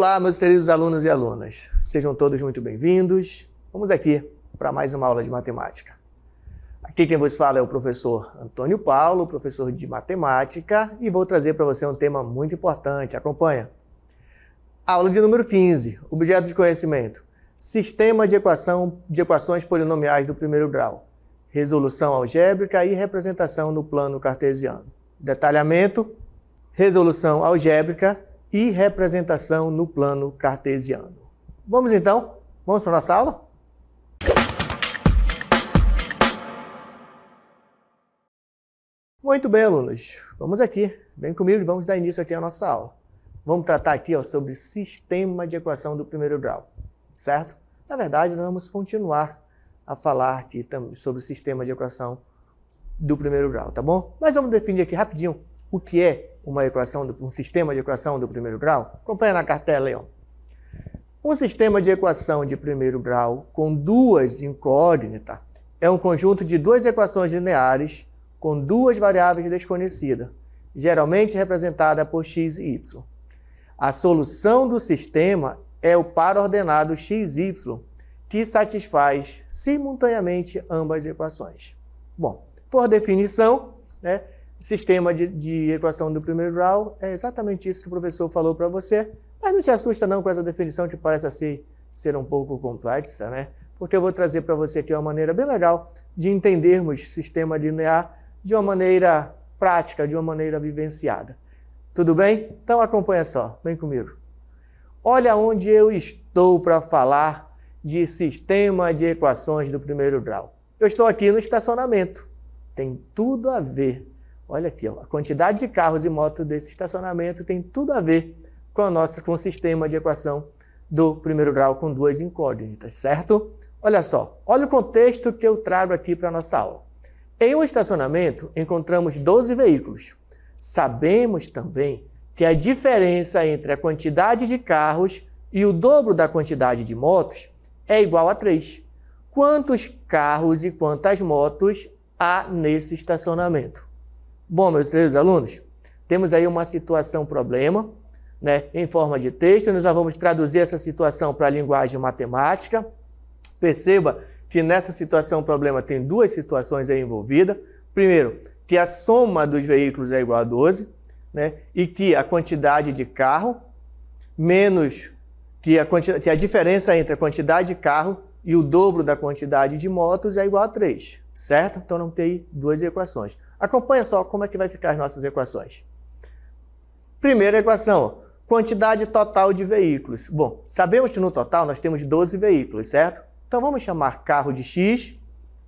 Olá, meus queridos alunos e alunas. Sejam todos muito bem-vindos. Vamos aqui para mais uma aula de matemática. Aqui quem vos fala é o professor Antônio Paulo, professor de matemática, e vou trazer para você um tema muito importante. Acompanha. Aula de número 15, objeto de conhecimento. Sistema de equações polinomiais do primeiro grau. Resolução algébrica e representação no plano cartesiano. Detalhamento, resolução algébrica e representação no plano cartesiano. Vamos então? Vamos para a nossa aula? Muito bem, alunos. Vamos aqui. Vem comigo e vamos dar início aqui à nossa aula. Vamos tratar aqui sobre sistema de equação do primeiro grau, certo? Na verdade, nós vamos continuar a falar aqui também sobre o sistema de equação do primeiro grau, tá bom? Mas vamos definir aqui rapidinho o que é um sistema de equação do primeiro grau. Acompanha na cartela aí, ó. Um sistema de equação de primeiro grau com duas incógnitas é um conjunto de duas equações lineares com duas variáveis desconhecidas, geralmente representada por x e y. A solução do sistema é o par ordenado xy, que satisfaz simultaneamente ambas equações. Bom, por definição, né, sistema de equação do primeiro grau é exatamente isso que o professor falou para você, mas não te assusta não com essa definição que parece ser um pouco complexa, né? Porque eu vou trazer para você aqui uma maneira bem legal de entendermos sistema linear de uma maneira prática, de uma maneira vivenciada. Tudo bem? Então acompanha só, vem comigo. Olha onde eu estou para falar de sistema de equações do primeiro grau. Eu estou aqui no estacionamento. Tem tudo a ver. Olha aqui, ó, a quantidade de carros e motos desse estacionamento tem tudo a ver com o sistema de equação do primeiro grau com duas incógnitas, certo? Olha só, olha o contexto que eu trago aqui para a nossa aula. Em um estacionamento, encontramos 12 veículos. Sabemos também que a diferença entre a quantidade de carros e o dobro da quantidade de motos é igual a 3. Quantos carros e quantas motos há nesse estacionamento? Bom, meus queridos alunos, temos aí uma situação-problema, né, em forma de texto. Nós vamos traduzir essa situação para a linguagem matemática. Perceba que nessa situação-problema tem duas situações aí envolvidas. Primeiro, que a soma dos veículos é igual a 12, né, e que a quantidade de carro menos que a diferença entre a quantidade de carro e o dobro da quantidade de motos é igual a 3, certo? Então, não tem duas equações. Acompanha só como é que vai ficar as nossas equações. Primeira equação, quantidade total de veículos. Bom, sabemos que no total nós temos 12 veículos, certo? Então, vamos chamar carro de x,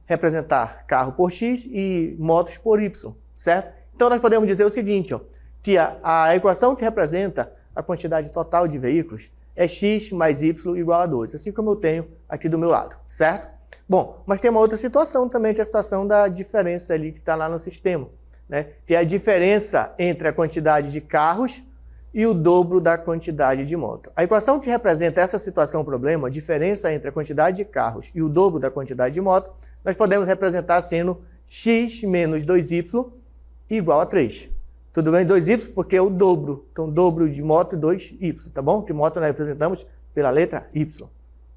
representar carro por x e motos por y, certo? Então, nós podemos dizer o seguinte, ó, que a equação que representa a quantidade total de veículos é x mais y igual a 12, assim como eu tenho aqui do meu lado, certo? Bom, mas tem uma outra situação também, que é a situação da diferença ali que está lá no sistema, né? Que é a diferença entre a quantidade de carros e o dobro da quantidade de motos. A equação que representa essa situação-problema, a diferença entre a quantidade de carros e o dobro da quantidade de motos, nós podemos representar sendo x menos 2y igual a 3. Tudo bem? 2y porque é o dobro. Então, dobro de moto, 2y, tá bom? Que moto nós representamos pela letra y.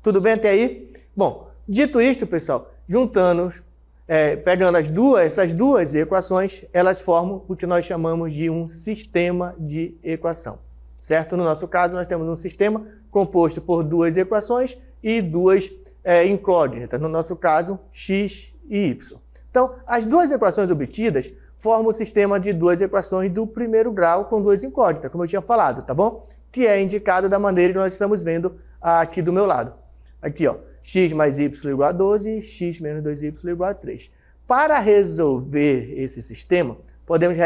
Tudo bem até aí? Bom, dito isto, pessoal, juntando, pegando essas duas equações, elas formam o que nós chamamos de um sistema de equação, certo? No nosso caso, nós temos um sistema composto por duas equações e duas incógnitas, no nosso caso, x e y. Então, as duas equações obtidas formam o sistema de duas equações do primeiro grau com duas incógnitas, como eu tinha falado, tá bom? Que é indicado da maneira que nós estamos vendo aqui do meu lado. Aqui, ó, x mais y igual a 12 e x menos 2y igual a 3. Para resolver esse sistema, podemos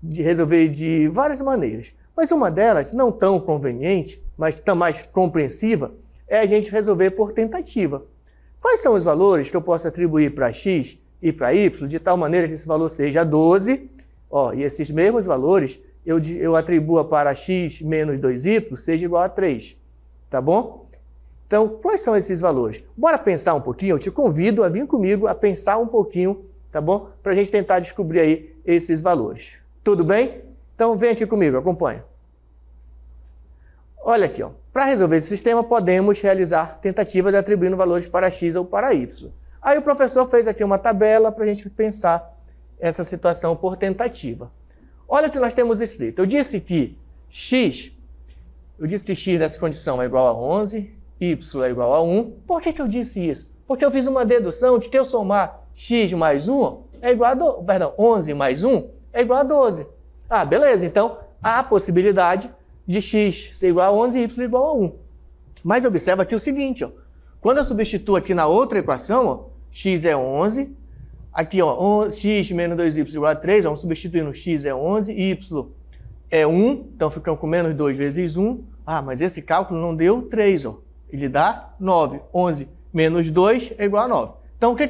resolver de várias maneiras. Mas uma delas, não tão conveniente, mas mais compreensiva, é a gente resolver por tentativa. Quais são os valores que eu posso atribuir para x e para y, de tal maneira que esse valor seja 12, ó, e esses mesmos valores eu atribuo para x menos 2y seja igual a 3, tá bom? Então, quais são esses valores? Bora pensar um pouquinho, eu te convido a vir comigo a pensar um pouquinho, tá bom? Para a gente tentar descobrir aí esses valores. Tudo bem? Então, vem aqui comigo, acompanha. Olha aqui, ó. Para resolver esse sistema, podemos realizar tentativas atribuindo valores para x ou para y. Aí o professor fez aqui uma tabela para a gente pensar essa situação por tentativa. Olha o que nós temos escrito. Eu disse que x nessa condição é igual a 11, y é igual a 1. Por que eu disse isso? Porque eu fiz uma dedução de que eu somar x mais 1 é igual a 11 mais 1 é igual a 12. Ah, beleza. Então, há a possibilidade de x ser igual a 11 e y igual a 1. Mas observa aqui o seguinte, ó. Quando eu substituo aqui na outra equação, ó, x é 11, aqui ó, x menos 2y igual a 3, vamos substituir no x é 11, y é 1, então ficamos com menos 2 vezes 1. Ah, mas esse cálculo não deu 3, ó. Ele dá 9. 11 menos 2 é igual a 9. Então, o que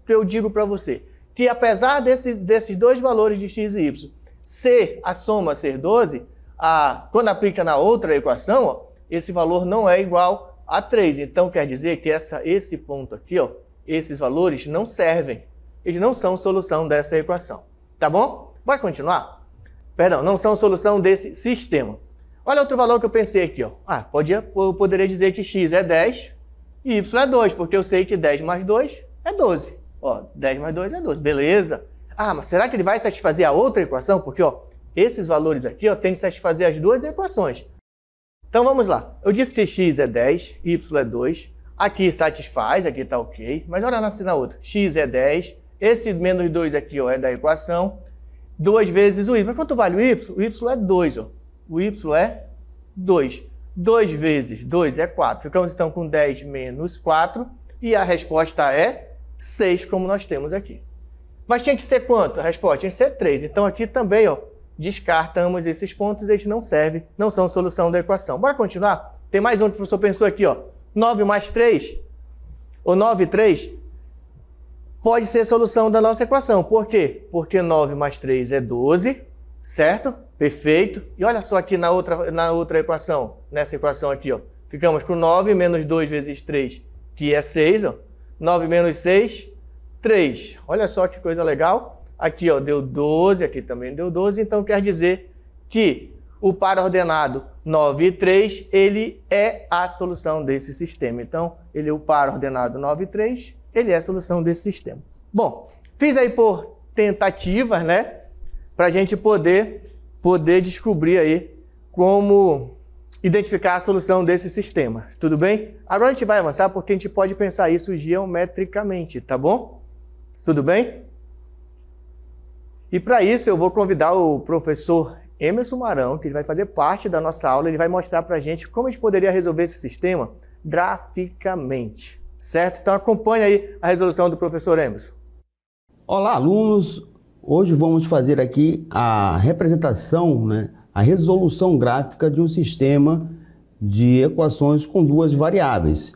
eu digo para você? Que apesar desses dois valores de x e y, a soma ser 12, quando aplica na outra equação, ó, esse valor não é igual a 3. Então, quer dizer que esse ponto aqui, ó, esses valores não servem. Eles não são solução dessa equação. Tá bom? Bora continuar? Perdão, não são solução desse sistema. Olha outro valor que eu pensei aqui, ó. Eu poderia dizer que x é 10 e y é 2, porque eu sei que 10 mais 2 é 12. Ó, 10 mais 2 é 12, beleza. Mas será que ele vai satisfazer a outra equação? Porque, ó, esses valores aqui, ó, tem que satisfazer as duas equações. Então, vamos lá. Eu disse que x é 10, y é 2. Aqui satisfaz, aqui está ok. Mas olha na outra. X é 10. Esse menos 2 aqui, ó, é da equação. 2 vezes o y. Mas quanto vale o y? O y é 2, ó. O y é 2. 2 vezes 2 é 4. Ficamos, então, com 10 menos 4. E a resposta é 6, como nós temos aqui. Mas tinha que ser quanto? A resposta tinha que ser 3. Então, aqui também, ó, descartamos esses pontos, eles não servem, não são solução da equação. Bora continuar? Tem mais um que o professor pensou aqui, ó. 9 mais 3, ou 9 e 3, pode ser solução da nossa equação. Por quê? Porque 9 mais 3 é 12, certo? Perfeito. E olha só aqui na outra equação, nessa equação aqui, ó. Ficamos com 9 menos 2 vezes 3, que é 6, ó. 9 menos 6, 3. Olha só que coisa legal. Aqui, ó, deu 12, aqui também deu 12, então quer dizer que o par ordenado 9 e 3, ele é a solução desse sistema. Então, o par ordenado 9 e 3, ele é a solução desse sistema. Bom, fiz aí por tentativas, né, para a gente poder descobrir aí como identificar a solução desse sistema. Tudo bem? Agora a gente vai avançar porque a gente pode pensar isso geometricamente, tá bom? Tudo bem? E para isso eu vou convidar o professor Emerson Marão, que ele vai fazer parte da nossa aula, ele vai mostrar para a gente como a gente poderia resolver esse sistema graficamente, certo? Então acompanhe aí a resolução do professor Emerson. Olá, alunos! Hoje vamos fazer aqui a representação, né, a resolução gráfica de um sistema de equações com duas variáveis.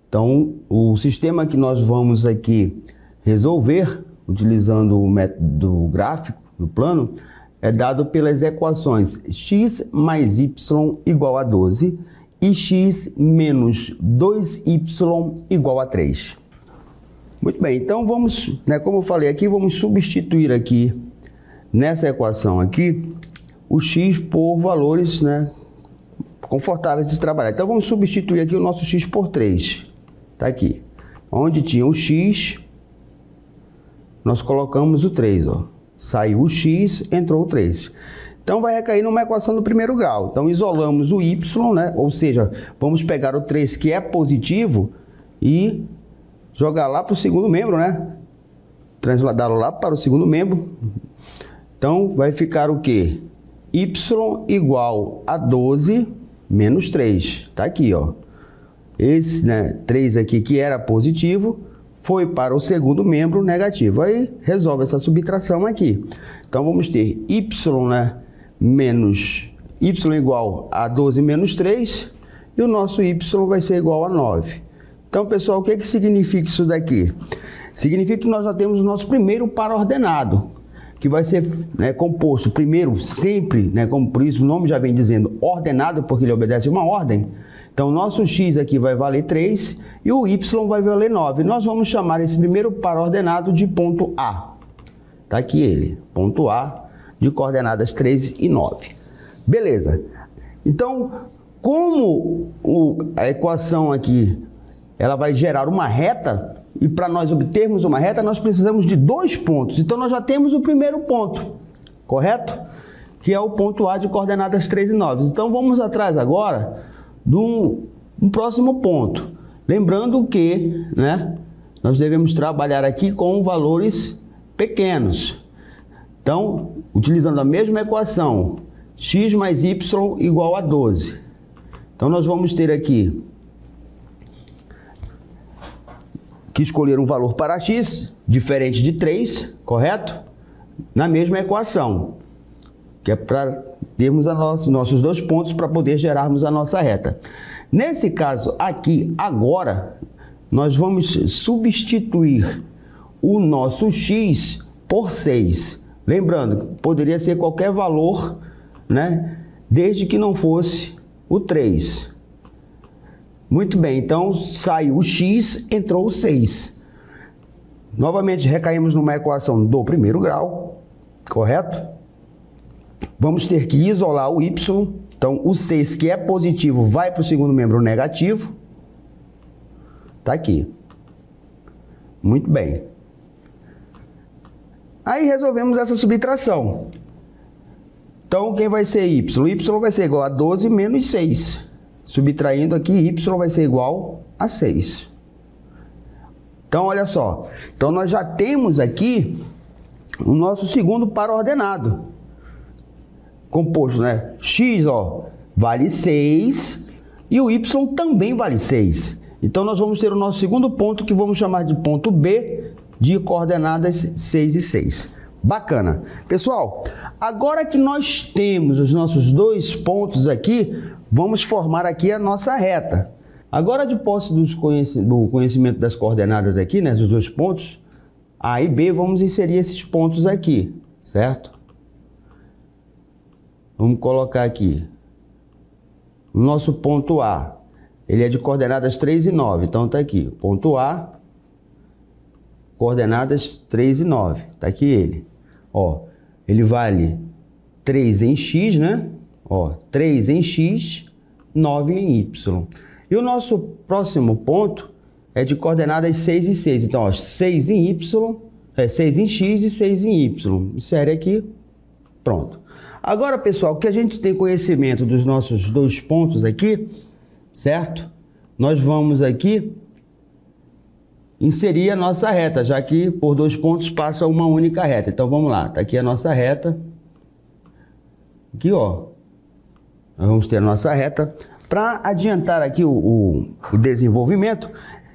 Então, o sistema que nós vamos aqui resolver, utilizando o método gráfico do plano, é dado pelas equações x mais y igual a 12 e x menos 2y igual a 3. Muito bem, então vamos, né, como eu falei aqui, vamos substituir aqui nessa equação aqui o x por valores, né, confortáveis de trabalhar. Então vamos substituir aqui o nosso x por 3. Está aqui. Onde tinha o x, nós colocamos o 3, ó. Saiu o x, entrou o 3. Então vai recair numa equação do primeiro grau. Então isolamos o y, né? Ou seja, vamos pegar o 3 que é positivo e jogar lá para o segundo membro, né? Transladá-lo lá para o segundo membro. Então vai ficar o quê? Y igual a 12 menos 3. Tá aqui, ó. Esse, né, 3 aqui que era positivo foi para o segundo membro negativo. Aí resolve essa subtração aqui. Então vamos ter y, né, menos y igual a 12 menos 3 e o nosso y vai ser igual a 9. Então, pessoal, o que significa isso daqui? Significa que nós já temos o nosso primeiro par ordenado, que vai ser, né, composto primeiro sempre, né, como por isso o nome já vem dizendo ordenado, porque ele obedece uma ordem. Então, o nosso x aqui vai valer 3 e o y vai valer 9. Nós vamos chamar esse primeiro par ordenado de ponto A. Está aqui ele, ponto A, de coordenadas 3 e 9. Beleza. Então, Como a equação aqui, ela vai gerar uma reta, e para nós obtermos uma reta, nós precisamos de 2 pontos. Então, nós já temos o primeiro ponto, correto? Que é o ponto A de coordenadas 3 e 9. Então, vamos atrás agora de um próximo ponto. Lembrando que, né, nós devemos trabalhar aqui com valores pequenos. Então, utilizando a mesma equação, x mais y igual a 12. Então, nós vamos ter aqui que escolher um valor para x diferente de 3, correto? Na mesma equação, que é para termos nossos 2 pontos para poder gerarmos a nossa reta. Nesse caso aqui, agora, nós vamos substituir o nosso x por 6. Lembrando, poderia ser qualquer valor, né? Desde que não fosse o 3. Muito bem, então saiu o x, entrou o 6. Novamente recaímos numa equação do primeiro grau, correto? Vamos ter que isolar o y, então o 6 que é positivo vai para o segundo membro negativo. Está aqui. Muito bem. Aí resolvemos essa subtração. Então quem vai ser y? Y vai ser igual a 12 menos 6. Subtraindo aqui, y vai ser igual a 6. Então, olha só. Então, nós já temos aqui o nosso segundo par ordenado. Composto, né? X, ó, vale 6 e o y também vale 6. Então, nós vamos ter o nosso segundo ponto, que vamos chamar de ponto B, de coordenadas 6 e 6. Bacana. Pessoal, agora que nós temos os nossos 2 pontos aqui, vamos formar aqui a nossa reta. Agora, de posse do conhecimento das coordenadas aqui, né, dos 2 pontos, A e B, vamos inserir esses pontos aqui, certo? Vamos colocar aqui. O nosso ponto A, ele é de coordenadas 3 e 9, então tá aqui. Ponto A, coordenadas 3 e 9, tá aqui ele. Ó, ele vale 3 em x, né? Ó, 3 em x, 9 em y. E o nosso próximo ponto é de coordenadas 6 e 6. Então, ó, 6 em y, 6 em x e 6 em y. Insere aqui, pronto. Agora, pessoal, que a gente tem conhecimento dos nossos 2 pontos aqui, certo? Nós vamos aqui inserir a nossa reta, já que por 2 pontos passa uma única reta. Então, vamos lá. Tá aqui a nossa reta. Aqui, ó. Nós vamos ter a nossa reta. Para adiantar aqui o desenvolvimento,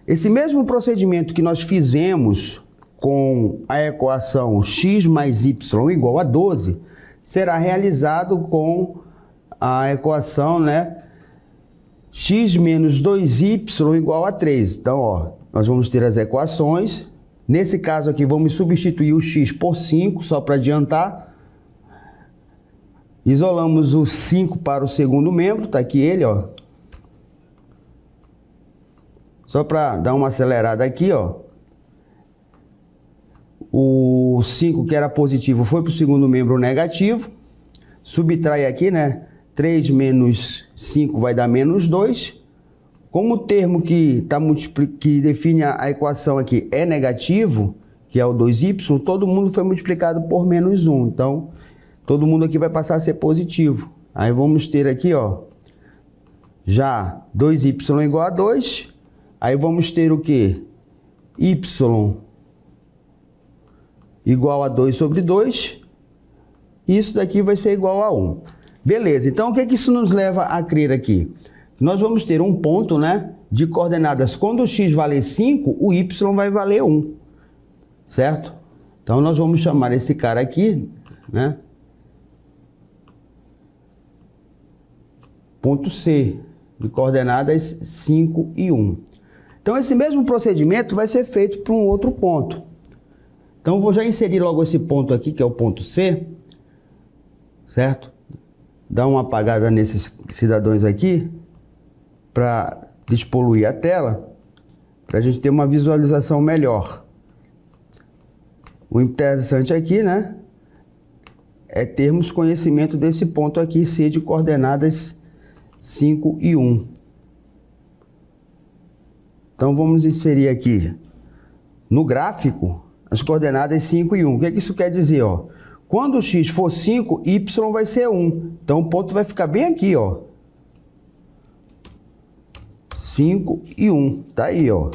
esse mesmo procedimento que nós fizemos com a equação x mais y igual a 12, será realizado com a equação, né, x menos 2y igual a 3. Então, ó, nós vamos ter as equações. Nesse caso aqui, vamos substituir o x por 5, só para adiantar. Isolamos o 5 para o segundo membro, está aqui ele, ó. Só para dar uma acelerada aqui, ó. O 5 que era positivo foi para o segundo membro negativo. Subtrai aqui, né? 3 menos 5 vai dar menos 2. Como o termo que define a equação aqui é negativo, que é o 2y, todo mundo foi multiplicado por menos 1. Então, todo mundo aqui vai passar a ser positivo. Aí vamos ter aqui, ó, já 2y igual a 2. Aí vamos ter o quê? Y igual a 2 sobre 2. Isso daqui vai ser igual a 1. Beleza, então o que isso nos leva a crer aqui? Nós vamos ter um ponto, né, de coordenadas. Quando o x valer 5, o y vai valer 1. Certo? Então nós vamos chamar esse cara aqui, né, ponto C, de coordenadas 5 e 1. Então esse mesmo procedimento vai ser feito para um outro ponto. Então eu vou já inserir logo esse ponto aqui, que é o ponto C, certo? Dá uma apagada nesses cidadãos aqui, para despoluir a tela, para a gente ter uma visualização melhor. O interessante aqui, né, é termos conhecimento desse ponto aqui, C de coordenadas 5 e 1. Então vamos inserir aqui no gráfico as coordenadas 5 e 1. O que é que isso quer dizer, ó? Quando o x for 5, y vai ser 1. Então o ponto vai ficar bem aqui, ó. 5 e 1. Tá aí, ó.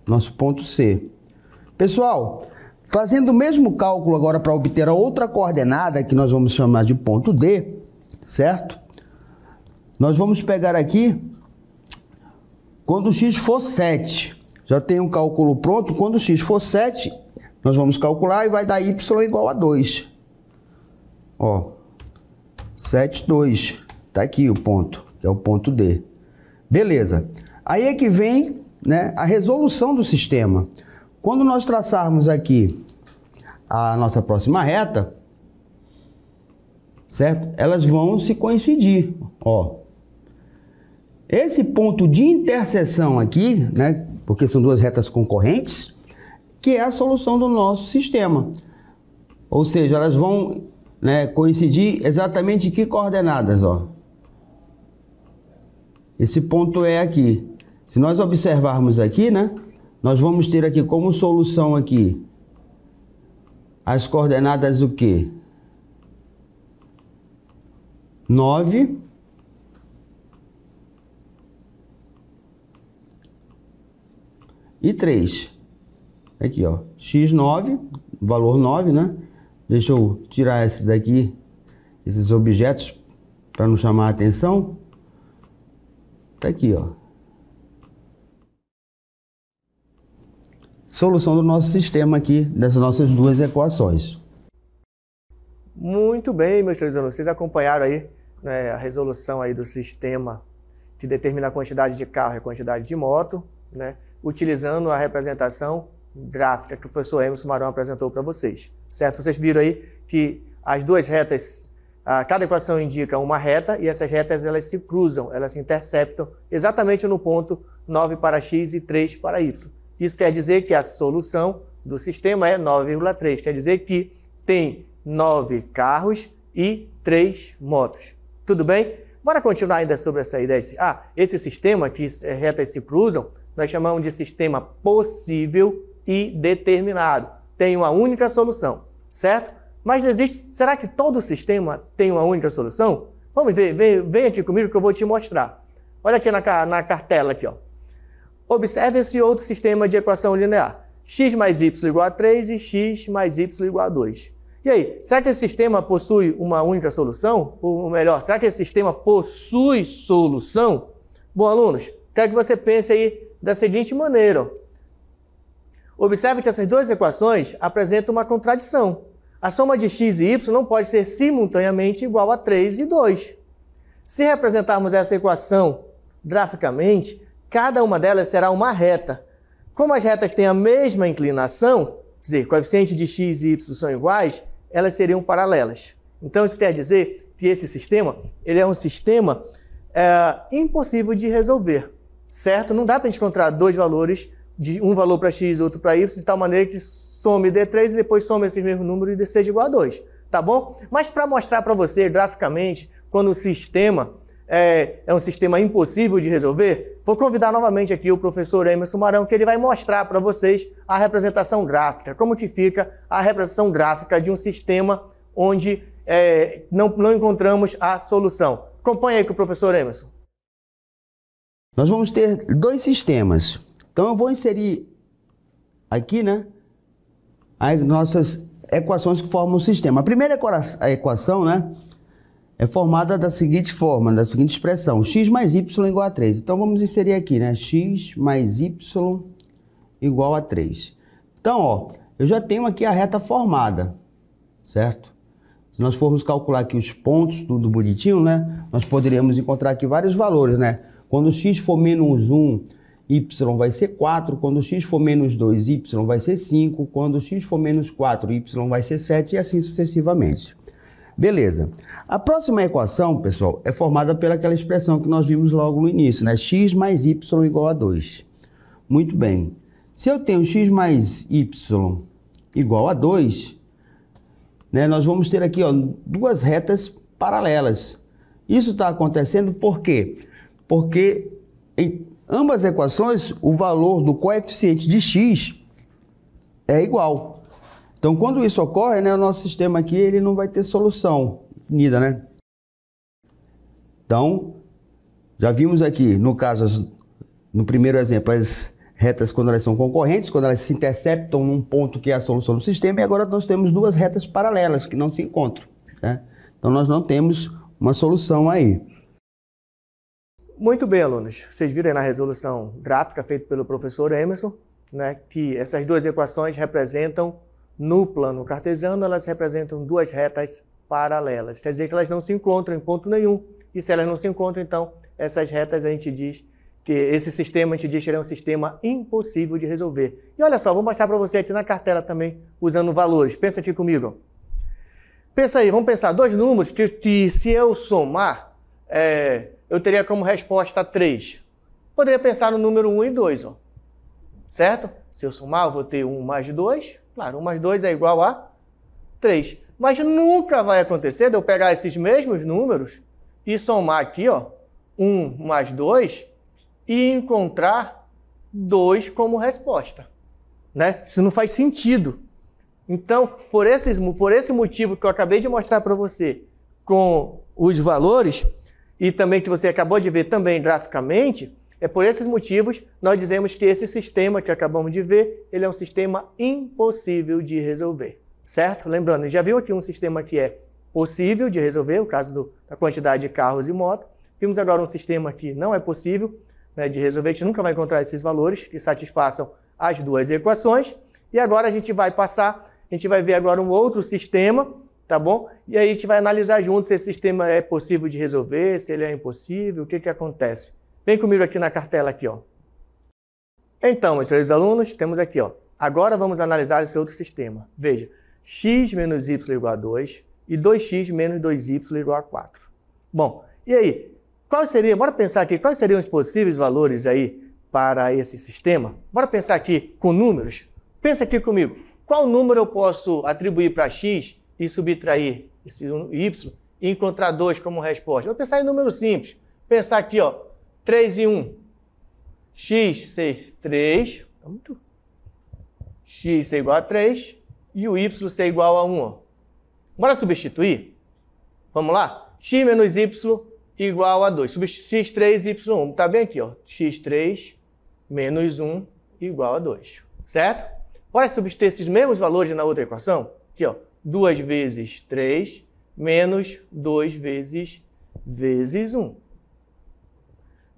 Nosso ponto C. Pessoal, fazendo o mesmo cálculo agora para obter a outra coordenada, que nós vamos chamar de ponto D, certo? Nós vamos pegar aqui quando o x for 7. Já tem um cálculo pronto. Quando o x for 7, nós vamos calcular e vai dar y igual a 2. Ó, 7, 2. Tá aqui o ponto, que é o ponto D. Beleza. Aí é que vem, né, a resolução do sistema. Quando nós traçarmos aqui a nossa próxima reta, certo? Elas vão se coincidir, ó. Esse ponto de interseção aqui, né, porque são duas retas concorrentes, que é a solução do nosso sistema. Ou seja, elas vão, né, coincidir exatamente em que coordenadas, ó. Esse ponto é aqui. Se nós observarmos aqui, né, nós vamos ter aqui como solução aqui as coordenadas o quê? 9 e 3. Aqui, ó, x9, valor 9, né? Deixa eu tirar esses daqui, esses objetos, para não chamar a atenção. Tá aqui, ó. Solução do nosso sistema aqui, dessas nossas duas equações. Muito bem, meus queridos alunos. Vocês acompanharam aí, né, a resolução aí do sistema que determina a quantidade de carro e a quantidade de moto, né, utilizando a representação gráfica que o professor Emerson Marão apresentou para vocês. Certo? Vocês viram aí que as duas retas, cada equação indica uma reta e essas retas elas se cruzam, elas se interceptam exatamente no ponto 9 para x e 3 para y. Isso quer dizer que a solução do sistema é 9,3. Quer dizer que tem 9 carros e 3 motos. Tudo bem? Bora continuar ainda sobre essa ideia. Esse sistema que retas se cruzam, nós chamamos de sistema possível e determinado. Tem uma única solução, certo? Mas será que todo sistema tem uma única solução? Vamos ver, vem aqui comigo que eu vou te mostrar. Olha aqui na cartela aqui, ó. Observe esse outro sistema de equação linear. X mais y igual a 3 e x mais y igual a 2. E aí, será que esse sistema possui uma única solução? Ou melhor, será que esse sistema possui solução? Bom, alunos, quero que você pense aí da seguinte maneira. Ó. Observe que essas duas equações apresentam uma contradição. A soma de x e y não pode ser simultaneamente igual a 3 e 2. Se representarmos essa equação graficamente, cada uma delas será uma reta. Como as retas têm a mesma inclinação, quer dizer, coeficiente de x e y são iguais, elas seriam paralelas. Então isso quer dizer que esse sistema ele é um sistema impossível de resolver, certo? Não dá para a gente encontrar dois valores, um valor para x e outro para y, de tal maneira que some D3 e depois some esse mesmo número e seja igual a 2, tá bom? Mas para mostrar para você graficamente, quando o sistema é um sistema impossível de resolver, vou convidar novamente aqui o professor Emerson Marão, que ele vai mostrar para vocês a representação gráfica, como que fica a representação gráfica de um sistema onde não encontramos a solução. Acompanhe aí com o professor Emerson. Nós vamos ter dois sistemas. Então eu vou inserir aqui, né, as nossas equações que formam o sistema. A primeira equação, né, é formada da seguinte forma, da seguinte expressão, x mais y igual a 3. Então vamos inserir aqui, né, x mais y igual a 3. Então, ó, eu já tenho aqui a reta formada, certo? Se nós formos calcular aqui os pontos, tudo bonitinho, né, nós poderíamos encontrar aqui vários valores, né? Quando x for menos 1, y vai ser 4. Quando x for menos 2, y vai ser 5. Quando x for menos 4, y vai ser 7 e assim sucessivamente. Beleza. A próxima equação, pessoal, é formada pelaquela expressão que nós vimos logo no início, né? X mais y igual a 2. Muito bem. Se eu tenho x mais y igual a 2, né, nós vamos ter aqui, ó, duas retas paralelas. Isso está acontecendo por quê? Porque em ambas as equações, o valor do coeficiente de x é igual. Então, quando isso ocorre, né, o nosso sistema aqui ele não vai ter solução definida, né? Então, já vimos aqui, no caso, no primeiro exemplo, as retas quando elas são concorrentes, quando elas se interceptam num ponto que é a solução do sistema, e agora nós temos duas retas paralelas que não se encontram, né? Então, nós não temos uma solução aí. Muito bem, alunos. Vocês viram aí na resolução gráfica feita pelo professor Emerson, né, que essas duas equações representam, no plano cartesiano, elas representam duas retas paralelas. Quer dizer que elas não se encontram em ponto nenhum. E se elas não se encontram, então, essas retas a gente diz que esse sistema, a gente diz que ele é um sistema impossível de resolver. E olha só, vou mostrar para você aqui na cartela também, usando valores. Pensa aqui comigo. Pensa aí, vamos pensar, dois números que se eu somar, eu teria como resposta 3. Poderia pensar no número 1 e 2, ó. Certo? Se eu somar, eu vou ter 1 mais 2. Claro, 1 mais 2 é igual a 3. Mas nunca vai acontecer de eu pegar esses mesmos números e somar aqui, ó, 1 mais 2 e encontrar 2 como resposta, né? Isso não faz sentido. Então, por esse motivo que eu acabei de mostrar para você com os valores, e também que você acabou de ver também graficamente, é por esses motivos nós dizemos que esse sistema que acabamos de ver, ele é um sistema impossível de resolver, certo? Lembrando, já viu aqui um sistema que é possível de resolver, o caso da quantidade de carros e motos. Vimos agora um sistema que não é possível, né, de resolver, a gente nunca vai encontrar esses valores que satisfaçam as duas equações. E agora a gente vai ver agora um outro sistema, tá bom? E aí a gente vai analisar juntos se esse sistema é possível de resolver, se ele é impossível, o que que acontece. Vem comigo aqui na cartela aqui, ó. Então, meus queridos alunos, temos aqui, ó. Agora vamos analisar esse outro sistema. Veja, x menos y igual a 2 e 2x menos 2y igual a 4. Bom, e aí? Bora pensar aqui, quais seriam os possíveis valores aí para esse sistema? Bora pensar aqui com números? Pensa aqui comigo. Qual número eu posso atribuir para x e subtrair esse y e encontrar 2 como resposta? Vou pensar em número simples. Pensar aqui, ó, 3 e 1. X ser 3, x ser igual a 3 e o y ser igual a 1. Ó. Bora substituir? Vamos lá? X menos y igual a 2. X3, y1. Está bem aqui, ó. X3 menos 1 igual a 2. Certo? Bora substituir esses mesmos valores na outra equação? Aqui, ó. 2 vezes 3 menos 2 vezes 1.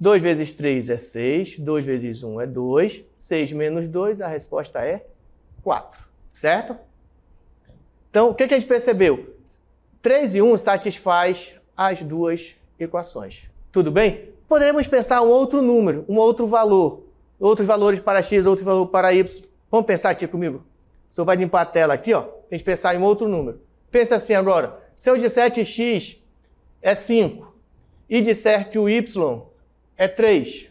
2 vezes 3 é 6. 2 vezes 1 é 2. 6 menos 2, a resposta é 4. Certo? Então, o que a gente percebeu? 3 e 1 satisfaz as duas equações. Tudo bem? Poderemos pensar um outro número, um outro valor. Outros valores para x, outro valor para y. Vamos pensar aqui comigo? O senhor vai limpar a tela aqui, ó. A gente pensar em outro número. Pensa assim agora. Se eu disser que x é 5 e disser que o y é 3,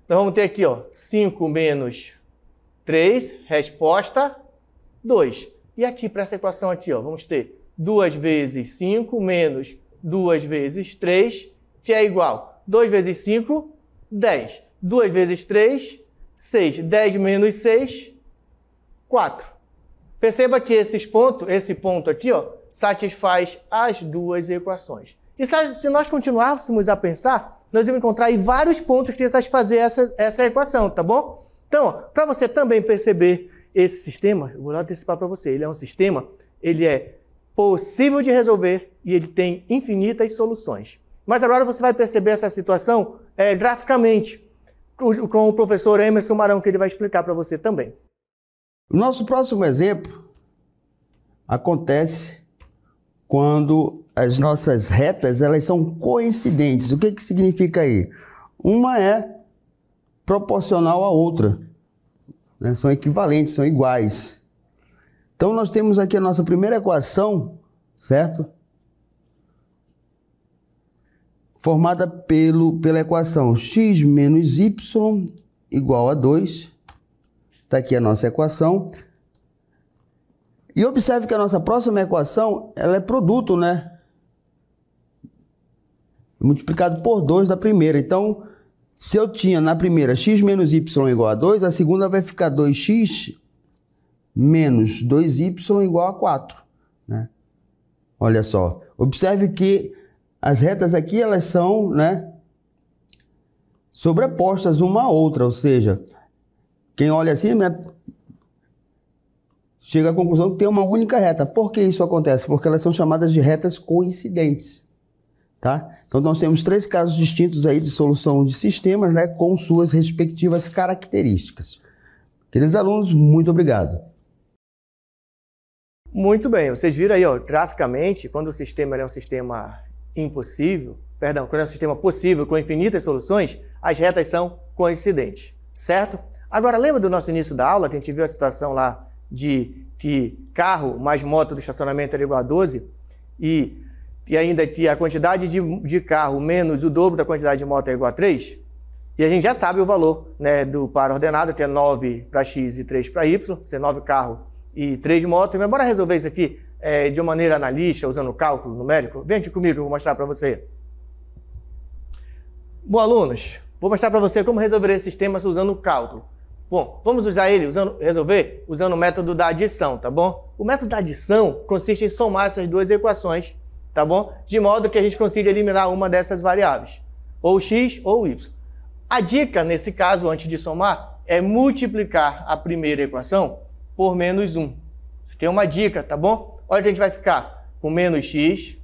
nós vamos ter aqui, ó, 5 menos 3, resposta 2. E aqui, para essa equação aqui, ó, vamos ter 2 vezes 5 menos 2 vezes 3, que é igual. 2 vezes 5, 10. 2 vezes 3, 6. 10 menos 6, 4. Perceba que esse ponto aqui, ó, satisfaz as duas equações. E se nós continuássemos a pensar, nós vamos encontrar aí vários pontos que satisfazer essa equação, tá bom? Então, para você também perceber esse sistema, eu vou antecipar para você, ele é um sistema, ele é possível de resolver e ele tem infinitas soluções. Mas agora você vai perceber essa situação graficamente, com o professor Emerson Marão, que ele vai explicar para você também. O nosso próximo exemplo acontece quando as nossas retas elas são coincidentes. O que significa aí? Uma é proporcional à outra, né? São equivalentes, são iguais. Então nós temos aqui a nossa primeira equação, certo? Formada pela equação x menos y igual a 2. Está aqui a nossa equação. E observe que a nossa próxima equação, ela é produto, né? multiplicado por 2 da primeira. Então, se eu tinha na primeira x menos y igual a 2, a segunda vai ficar 2x menos 2y igual a 4. Né? Olha só, observe que as retas aqui elas são, né, sobrepostas uma à outra, ou seja, quem olha assim, né, chega à conclusão que tem uma única reta. Por que isso acontece? Porque elas são chamadas de retas coincidentes. Tá? Então nós temos 3 casos distintos aí de solução de sistemas, né, com suas respectivas características. Queridos alunos, muito obrigado. Muito bem, vocês viram aí, ó, graficamente, quando o sistema é um sistema impossível, perdão, quando é um sistema possível com infinitas soluções, as retas são coincidentes, certo? Agora, lembra do nosso início da aula, que a gente viu a situação lá de que carro mais moto do estacionamento era igual a 12 e ainda que a quantidade de carro menos o dobro da quantidade de moto é igual a 3? E a gente já sabe o valor, né, do par ordenado, que é 9 para x e 3 para y, é 9 carros e 3 motos. Mas bora resolver isso aqui de uma maneira analítica, usando cálculo numérico? Vem aqui comigo que eu vou mostrar para você. Bom, alunos, vou mostrar para você como resolver esse sistema usando o cálculo. Bom, vamos usar ele resolver usando o método da adição, tá bom? O método da adição consiste em somar essas duas equações, tá bom? De modo que a gente consiga eliminar uma dessas variáveis, ou x ou y. A dica, nesse caso, antes de somar, é multiplicar a primeira equação por menos 1. Tem uma dica, tá bom? Olha que a gente vai ficar com menos x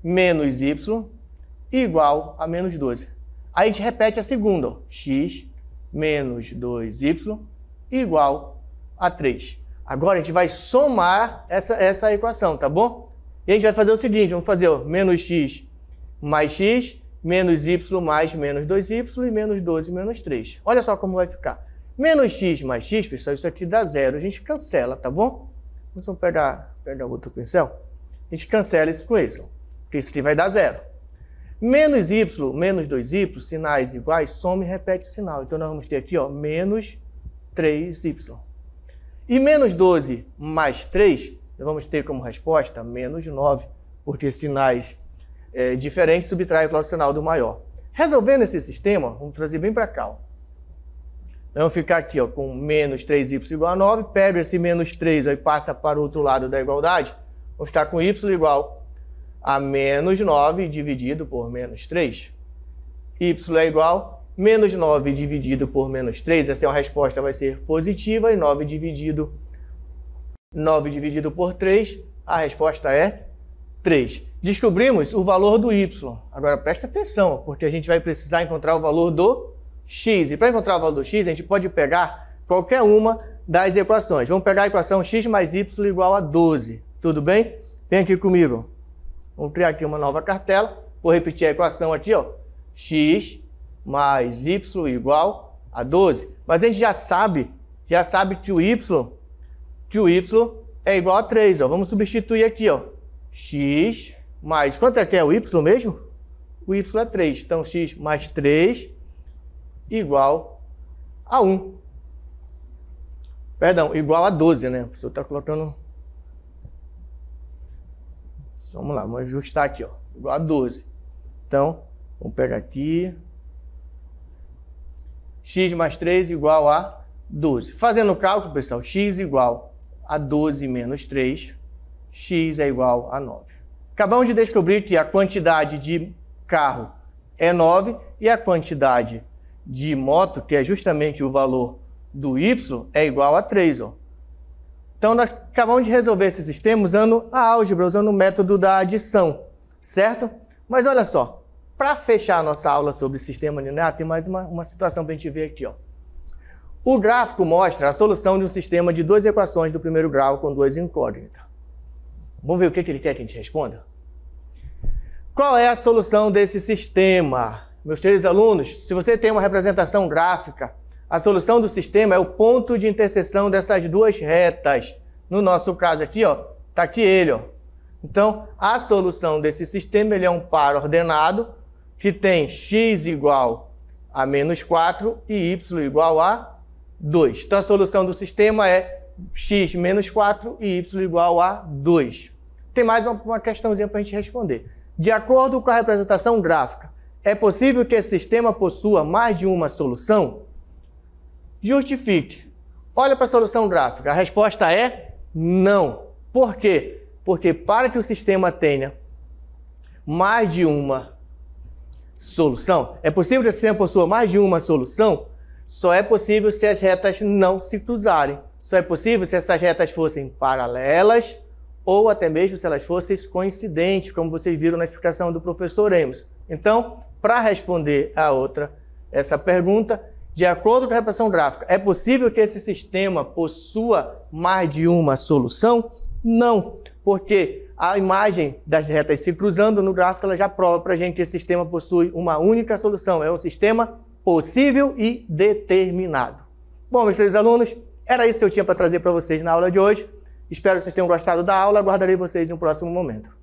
menos y igual a menos 12. Aí a gente repete a segunda, ó, x menos 2y igual a 3. Agora a gente vai somar essa equação, tá bom? E a gente vai fazer o seguinte, vamos fazer ó, menos x mais x, menos y mais menos 2y e menos 12 menos 3. Olha só como vai ficar. Menos x mais x, pessoal, isso aqui dá zero. A gente cancela, tá bom? Vamos pegar outro pincel. A gente cancela isso com isso, porque isso aqui vai dar zero. Menos y, menos 2y, sinais iguais, soma e repete o sinal. Então nós vamos ter aqui ó, menos 3y. E menos 12 mais 3, nós vamos ter como resposta menos 9, porque sinais diferentes subtraem o clássico sinal do maior. Resolvendo esse sistema, vamos trazer bem para cá. Ó. Vamos ficar aqui ó, com menos 3y igual a 9, pego esse menos 3 ó, e passa para o outro lado da igualdade, vamos estar com y igual a menos 9 dividido por menos 3. Y é igual a menos 9 dividido por menos 3, essa é uma resposta, vai ser positiva, e 9 dividido por 3, a resposta é 3. Descobrimos o valor do y. Agora presta atenção, porque a gente vai precisar encontrar o valor do x. E para encontrar o valor do x, a gente pode pegar qualquer uma das equações. Vamos pegar a equação x mais y igual a 12. Tudo bem? Vem aqui comigo. Vamos criar aqui uma nova cartela. Vou repetir a equação aqui, ó. X mais y igual a 12. Mas a gente já sabe que o y é igual a 3. Ó. Vamos substituir aqui, ó. X mais... Quanto é que é o y mesmo? O y é 3. Então, x mais 3 igual a 1. Perdão, igual a 12, né? O professor está colocando... Vamos lá, vamos ajustar aqui, ó. Igual a 12. Então, vamos pegar aqui. X mais 3 igual a 12. Fazendo o cálculo, pessoal, x igual a 12 menos 3, x é igual a 9. Acabamos de descobrir que a quantidade de carro é 9 e a quantidade de moto, que é justamente o valor do y, é igual a 3. Ó. Então, nós acabamos de resolver esse sistema usando a álgebra, usando o método da adição, certo? Mas olha só, para fechar a nossa aula sobre sistema linear, tem mais uma situação para a gente ver aqui. Ó. O gráfico mostra a solução de um sistema de duas equações do primeiro grau com duas incógnitas. Vamos ver o que ele quer que a gente responda? Qual é a solução desse sistema? Meus queridos alunos, se você tem uma representação gráfica, a solução do sistema é o ponto de interseção dessas duas retas. No nosso caso aqui, ó, tá aqui ele, ó. Então, a solução desse sistema ele é um par ordenado que tem x igual a menos 4 e y igual a 2. Então, a solução do sistema é x menos 4 e y igual a 2. Tem mais uma questãozinha para a gente responder. De acordo com a representação gráfica, é possível que esse sistema possua mais de uma solução? Justifique. Olha para a solução gráfica. A resposta é não. Por quê? Porque para que o sistema tenha mais de uma solução, é possível que o sistema possua mais de uma solução? Só é possível se as retas não se cruzarem. Só é possível se essas retas fossem paralelas ou até mesmo se elas fossem coincidentes, como vocês viram na explicação do professor Emos. Então, para responder essa pergunta, de acordo com a representação gráfica, é possível que esse sistema possua mais de uma solução? Não, porque a imagem das retas se cruzando no gráfico ela já prova para a gente que esse sistema possui uma única solução. É um sistema possível e determinado. Bom, meus queridos alunos, era isso que eu tinha para trazer para vocês na aula de hoje. Espero que vocês tenham gostado da aula. Aguardarei vocês em um próximo momento.